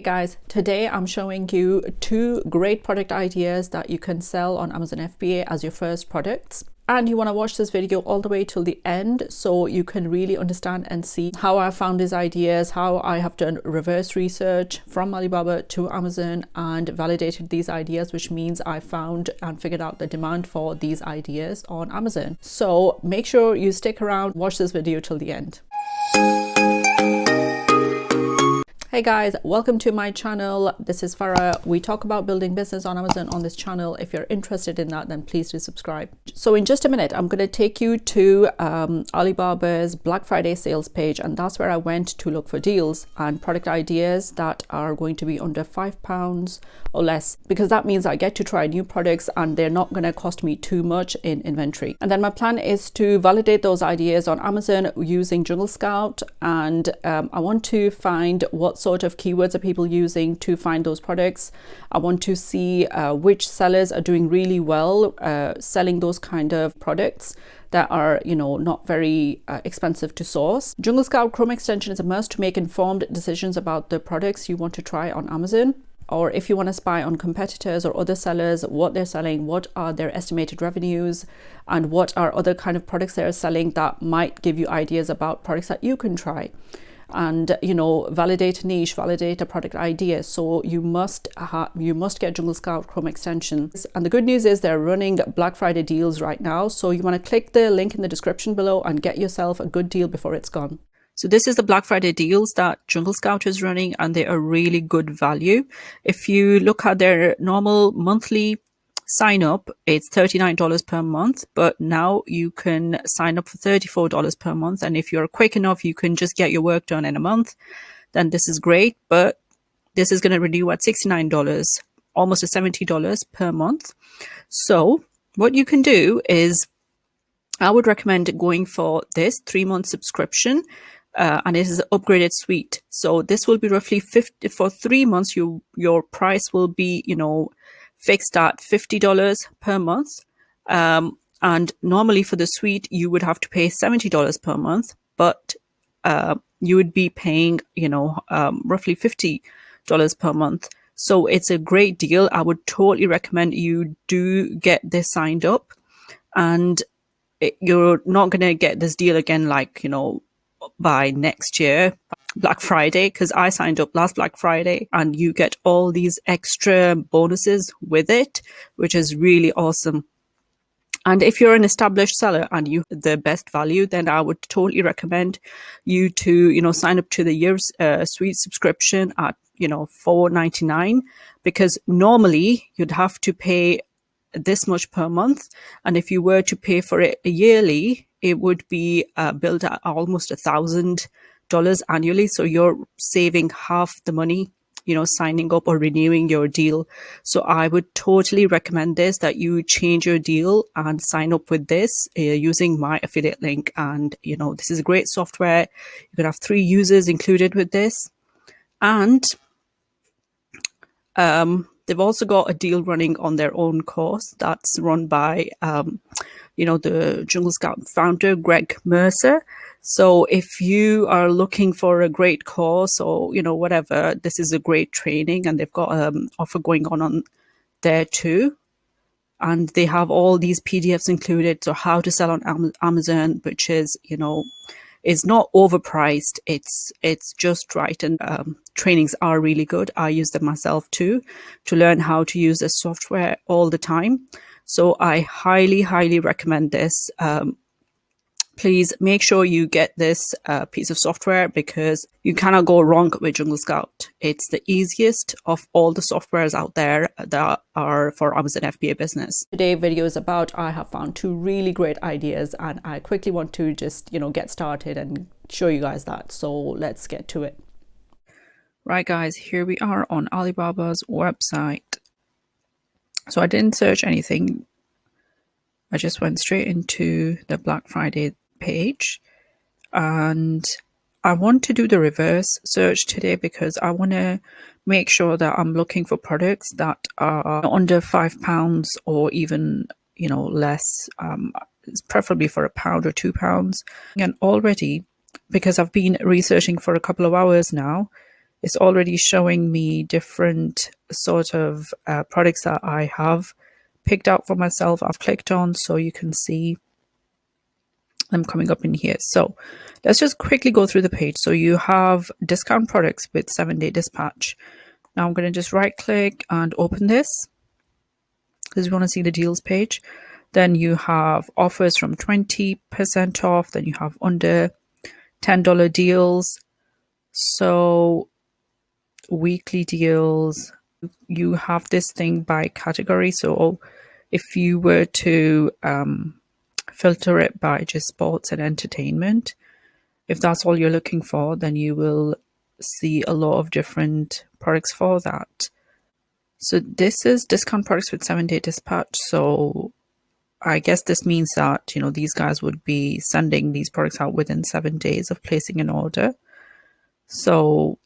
Hey guys, today I'm showing you two great product ideas that you can sell on Amazon FBA as your first products. And you want to watch this video all the way till the end so you can really understand and see how I found these ideas, how I have done reverse research from Alibaba to Amazon and validated these ideas, which means I found and figured out the demand for these ideas on Amazon. So make sure you stick around, watch this video till the end. Hey guys, welcome to my channel. This is Farah. We talk about building business on Amazon on this channel. If you're interested in that, then please do subscribe. So in just a minute, I'm going to take you to Alibaba's Black Friday sales page, and that's where I went to look for deals and product ideas that are going to be under £5 or less, because that means I get to try new products and they're not going to cost me too much in inventory. And then my plan is to validate those ideas on Amazon using Jungle Scout, and I want to find what sort of keywords are people using to find those products. I want to see which sellers are doing really well selling those kind of products that are, not very expensive to source. Jungle Scout Chrome extension is a must to make informed decisions about the products you want to try on Amazon. Or if you want to spy on competitors or other sellers, what they're selling, what are their estimated revenues, and what are other kind of products they're selling that might give you ideas about products that you can try. And validate a niche, validate a product idea. So you must get Jungle Scout Chrome extensions. And the good news is they're running Black Friday deals right now, so you want to click the link in the description below and get yourself a good deal before it's gone. So this is the Black Friday deals that Jungle Scout is running, and they are really good value. If you look at their normal monthly sign up, it's $39 per month, but now you can sign up for $34 per month. And if you're quick enough, you can just get your work done in a month. Then this is great, but this is going to renew at $69, almost $70 per month. So what you can do is, I would recommend going for this 3-month subscription. And it is an upgraded suite. So this will be roughly 50 for 3 months. Your price will be, fixed at $50 per month. And normally for the suite, you would have to pay $70 per month, but you would be paying, roughly $50 per month. So it's a great deal. I would totally recommend you do get this signed up, and you're not going to get this deal again, by next year, Black Friday, because I signed up last Black Friday, and you get all these extra bonuses with it, which is really awesome. And if you're an established seller and you have the best value, then I would totally recommend you to, sign up to the year's suite subscription at, $4.99, because normally you'd have to pay this much per month. And if you were to pay for it yearly, it would be billed at almost $1,000 annually. So you're saving half the money, signing up or renewing your deal. So I would totally recommend this, that you change your deal and sign up with this using my affiliate link. And, this is a great software. You can have 3 users included with this. And they've also got a deal running on their own course that's run by, the Jungle Scout founder, Greg Mercer. So if you are looking for a great course or, whatever, this is a great training, and they've got an offer going on there too. And they have all these PDFs included. So how to sell on Amazon, which is, is not overpriced. It's just right. And trainings are really good. I use them myself too, to learn how to use this software all the time. So I highly, highly recommend this. Please make sure you get this piece of software, because you cannot go wrong with Jungle Scout. It's the easiest of all the softwares out there that are for Amazon FBA business. Today's video is about, I have found 2 really great ideas, and I quickly want to just, get started and show you guys that. So let's get to it. Right guys, here we are on Alibaba's website. So I didn't search anything. I just went straight into the Black Friday page, and I want to do the reverse search today because I want to make sure that I'm looking for products that are under £5 or even, less, preferably for £1 or £2. And already, because I've been researching for a couple of hours now, It's already showing me different sort of products that I have picked out for myself. I've clicked on, so you can see them coming up in here. So let's just quickly go through the page. So you have discount products with 7-day dispatch. Now I'm going to just right click and open this because you want to see the deals page. Then you have offers from 20% off. Then you have under $10 deals. So weekly deals. You have this thing by category. So if you were to filter it by just sports and entertainment, if that's all you're looking for, then you will see a lot of different products for that. So this is discount products with 7-day dispatch. So I guess this means that, you know, these guys would be sending these products out within 7 days of placing an order. So,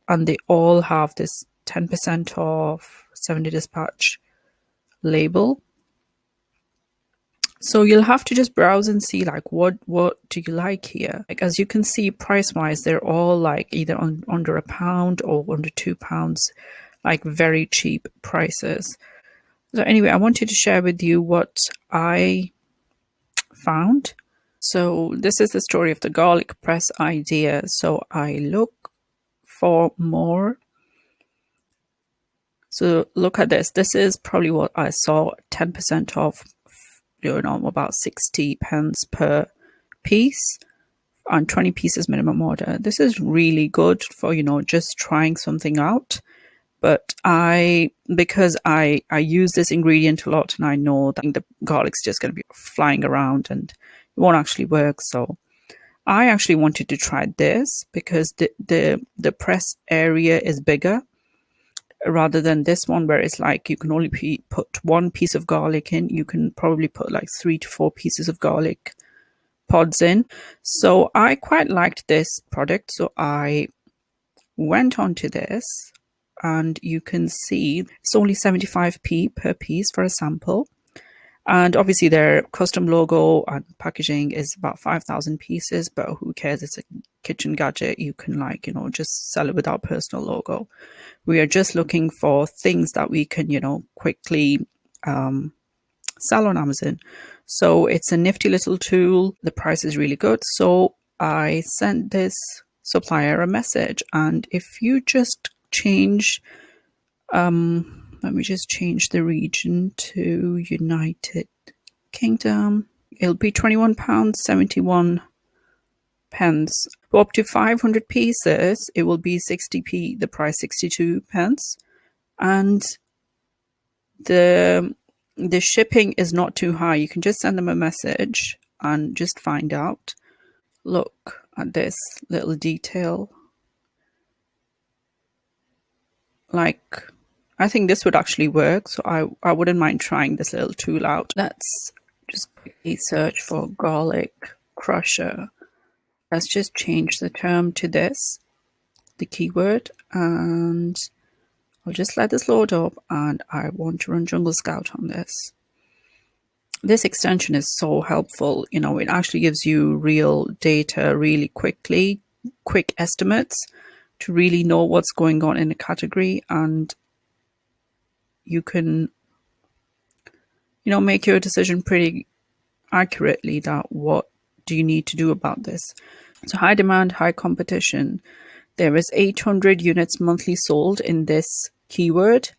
and they all have this 10% off 7-day dispatch label. So you'll have to just browse and see like what do you like here. Like as you can see, price wise, they're all like either under £1 or under £2, like very cheap prices. So anyway, I wanted to share with you what I found. So this is the story of the garlic press idea. So I look for more. So look at this. This is probably what I saw, 10% off, you know, about 60 pence per piece and 20 pieces minimum order. This is really good for, you know, just trying something out. But because I use this ingredient a lot and I know that the garlic's just going to be flying around and it won't actually work. So I actually wanted to try this because the press area is bigger rather than this one where it's like you can only put one piece of garlic in. You can probably put like 3 to 4 pieces of garlic pods in. So I quite liked this product. So I went on to this. And you can see it's only 75p per piece for a sample. And obviously their custom logo and packaging is about 5,000 pieces, but who cares? It's a kitchen gadget. You can like, you know, just sell it without personal logo. We are just looking for things that we can, you know, quickly sell on Amazon. So it's a nifty little tool. The price is really good. So I sent this supplier a message, and if you just change, let me just change the region to United Kingdom. It'll be £21.71. Up to 500 pieces, it will be 60p, the price 62 pence. And the shipping is not too high. You can just send them a message and just find out. Look at this little detail. Like, I think this would actually work, so I wouldn't mind trying this little tool out. Let's just quickly search for garlic crusher. Let's just change the term to this, the keyword, and I'll just let this load up, and I want to run Jungle Scout on this. This extension is so helpful. You know, it actually gives you real data really quickly, quick estimates, to really know what's going on in a category, and you can, you know, make your decision pretty accurately that what do you need to do about this. So high demand, high competition. There is 800 units monthly sold in this keyword.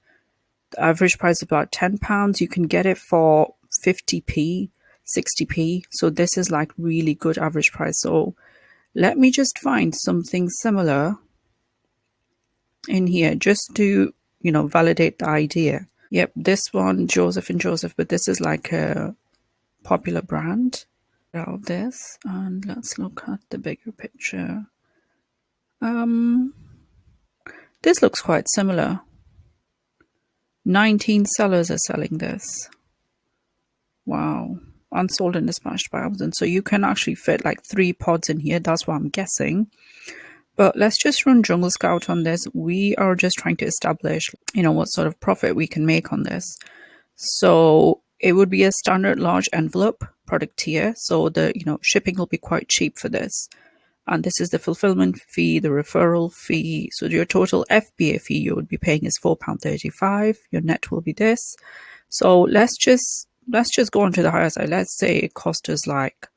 The average price is about £10. You can get it for 50p, 60p. So this is like really good average price. So let me just find something similar in here just to, you know, validate the idea. Yep, this one, Joseph and Joseph, but this is like a popular brand. Out of this, and let's look at the bigger picture. This looks quite similar. 19 sellers are selling this. Wow. Unsold and dispatched by Amazon. So you can actually fit like 3 pods in here. That's what I'm guessing. But let's just run Jungle Scout on this. We are just trying to establish, you know, what sort of profit we can make on this. So it would be a standard large envelope product tier. So the, you know, shipping will be quite cheap for this. And this is the fulfillment fee, the referral fee. So your total FBA fee you would be paying is £4.35. Your net will be this. So let's just go on to the higher side. Let's say it cost us like,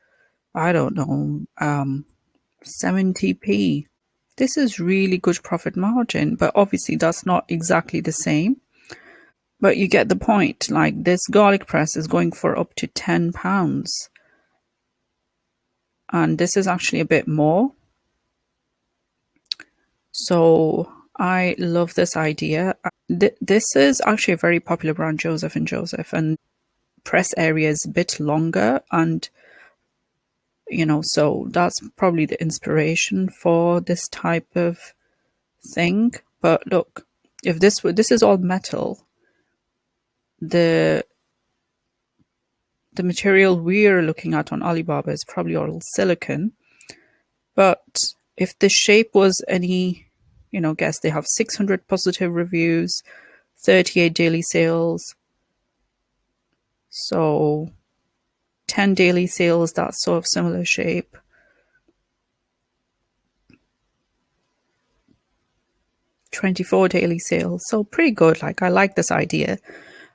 I don't know, 70p. This is really good profit margin, but obviously that's not exactly the same. But you get the point. Like this garlic press is going for up to £10. And this is actually a bit more. So I love this idea. This is actually a very popular brand, Joseph & Joseph, and press area is a bit longer, and so that's probably the inspiration for this type of thing. But look, if this is all metal, the material we're looking at on Alibaba is probably all silicon. But if the shape was any, guess, they have 600 positive reviews, 38 daily sales. So 10 daily sales, that sort of similar shape. $24 daily sales. So pretty good. Like, I like this idea.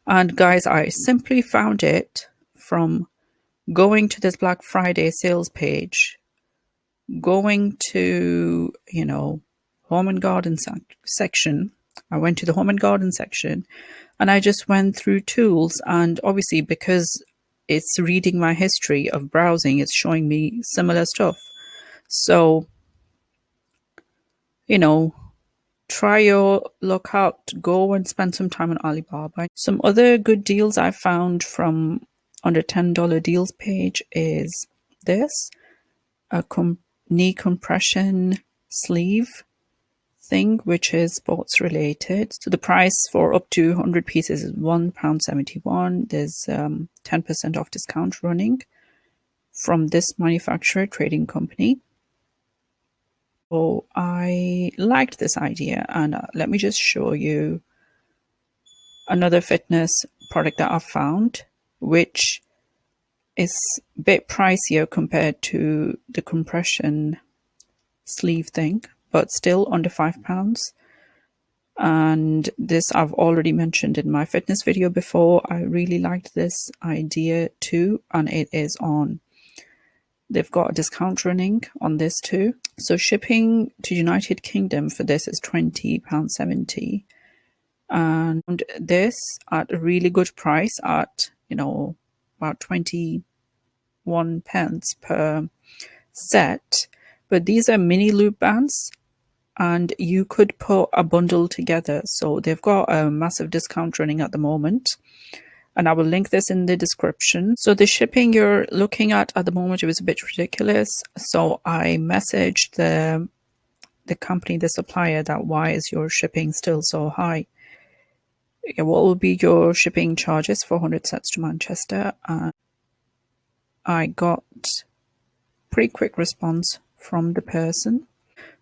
And guys, I simply found it from going to this Black Friday sales page, going to, home and garden section. I went to the home and garden section and I just went through tools, and obviously because it's reading my history of browsing, it's showing me similar stuff. So, try your luck out. Go and spend some time on Alibaba. Some other good deals I found from under $10 deals page is this, a knee compression sleeve thing, which is sports related. So the price for up to 100 pieces is £1.71. There's 10% off discount running from this manufacturer trading company. So I liked this idea, and let me just show you another fitness product that I found, which is a bit pricier compared to the compression sleeve thing, but still under £5. And this I've already mentioned in my fitness video before. I really liked this idea too, and it is on. They've got a discount running on this too. So shipping to United Kingdom for this is £20.70. And this at a really good price at, about 21 pence per set. But these are mini loop bands, and you could put a bundle together. So they've got a massive discount running at the moment, and I will link this in the description. So the shipping you're looking at the moment, it was a bit ridiculous. So I messaged the company, the supplier, that why is your shipping still so high? What will be your shipping charges for 100 sets to Manchester? And I got pretty quick response from the person.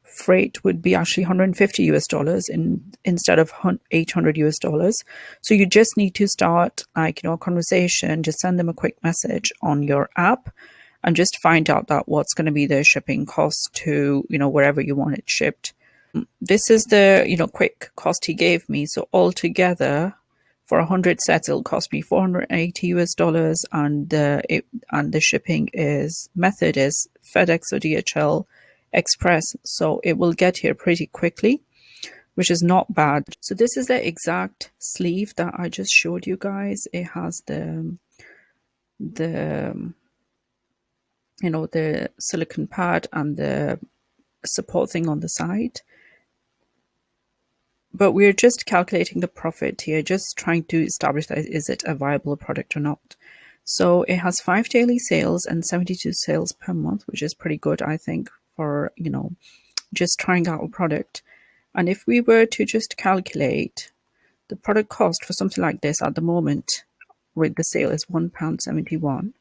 Freight would be actually $150 instead of $800. So you just need to start a conversation, just send them a quick message on your app and just find out that what's going to be the shipping cost to, wherever you want it shipped. This is the, quick cost he gave me. So altogether for 100 sets, it'll cost me $480, and the shipping method is FedEx or DHL Express. So it will get here pretty quickly, which is not bad. So this is the exact sleeve that I just showed you guys. It has the silicone pad and the support thing on the side. But we're just calculating the profit here, just trying to establish that is it a viable product or not. So it has 5 daily sales and 72 sales per month, which is pretty good, I think, for, just trying out a product. And if we were to just calculate the product cost for something like this at the moment with the sale is £1.71.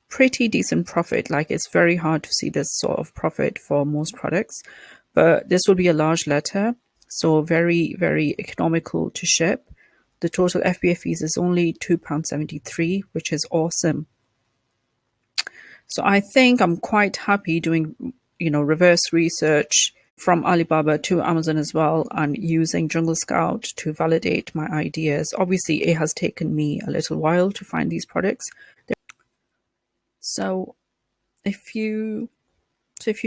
Pretty decent profit. Like, it's very hard to see this sort of profit for most products, but this will be a large letter, so very, very economical to ship. The total FBA fees is only £2.73, which is awesome. So I think I'm quite happy doing, reverse research from Alibaba to Amazon as well, and using Jungle Scout to validate my ideas. Obviously, it has taken me a little while to find these products. So if you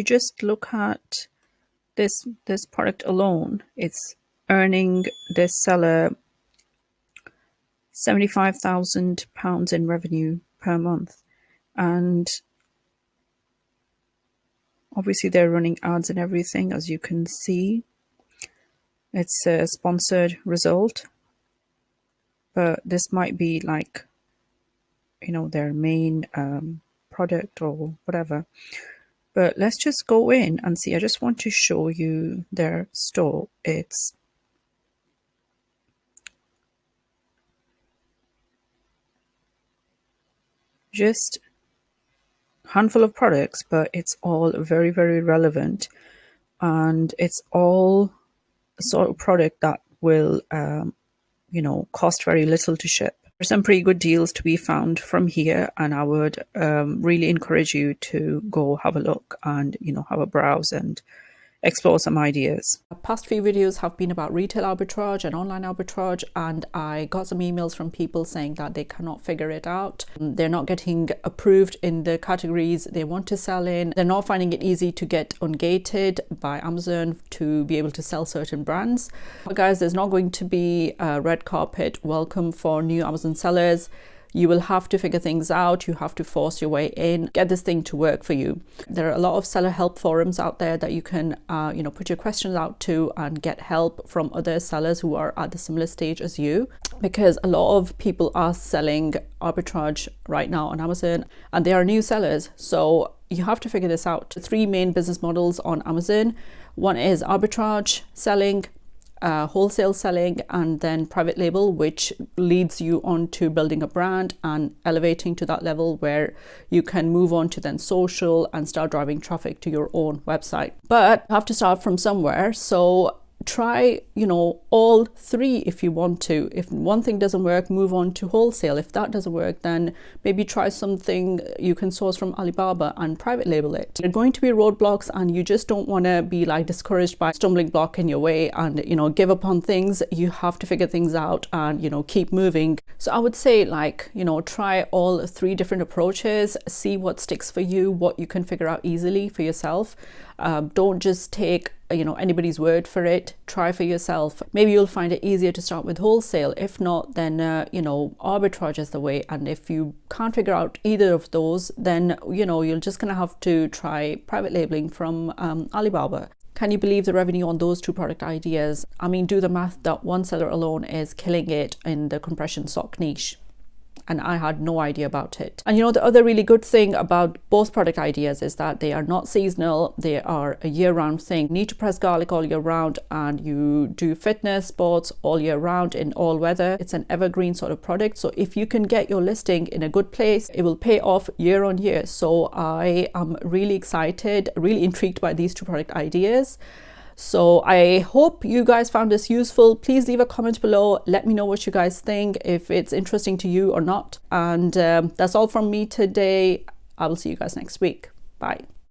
just look at this product alone, it's earning this seller £75,000 in revenue per month, and obviously they're running ads and everything, as you can see. It's a sponsored result, but this might be like, their main product or whatever. But let's just go in and see. I just want to show you their store. It's just a handful of products, but it's all very, very relevant, and it's all a sort of product that will cost very little to ship. There's some pretty good deals to be found from here, and I would really encourage you to go have a look and have a browse and explore some ideas. The past few videos have been about retail arbitrage and online arbitrage, and I got some emails from people saying that they cannot figure it out. They're not getting approved in the categories they want to sell in. They're not finding it easy to get ungated by Amazon to be able to sell certain brands. But guys, there's not going to be a red carpet welcome for new Amazon sellers. You will have to figure things out. You have to force your way in, get this thing to work for you. There are a lot of seller help forums out there that you can, put your questions out to and get help from other sellers who are at the similar stage as you. Because a lot of people are selling arbitrage right now on Amazon, and they are new sellers. So you have to figure this out. The three main business models on Amazon. One is arbitrage selling, wholesale selling, and then private label, which leads you on to building a brand and elevating to that level where you can move on to then social and start driving traffic to your own website. But you have to start from somewhere. So try, all three if you want to. If one thing doesn't work, move on to wholesale. If that doesn't work, then maybe try something you can source from Alibaba and private label it. There are going to be roadblocks, and you just don't want to be like discouraged by a stumbling block in your way and give up on things. You have to figure things out and keep moving. So I would say try all three different approaches, see what sticks for you, what you can figure out easily for yourself. Don't just take anybody's word for it. Try for yourself. Maybe you'll find it easier to start with wholesale. If not, then arbitrage is the way. And if you can't figure out either of those, then you're just gonna have to try private labeling from Alibaba. Can you believe the revenue on those two product ideas? I mean, do the math that one seller alone is killing it in the compression sock niche. And I had no idea about it. And the other really good thing about both product ideas is that they are not seasonal. They are a year-round thing. You need to press garlic all year round, and you do fitness, sports all year round in all weather. It's an evergreen sort of product. So if you can get your listing in a good place, it will pay off year on year. So I am really excited, really intrigued by these two product ideas. So I hope you guys found this useful. Please leave a comment below. Let me know what you guys think, if it's interesting to you or not. And that's all from me today. I will see you guys next week. Bye.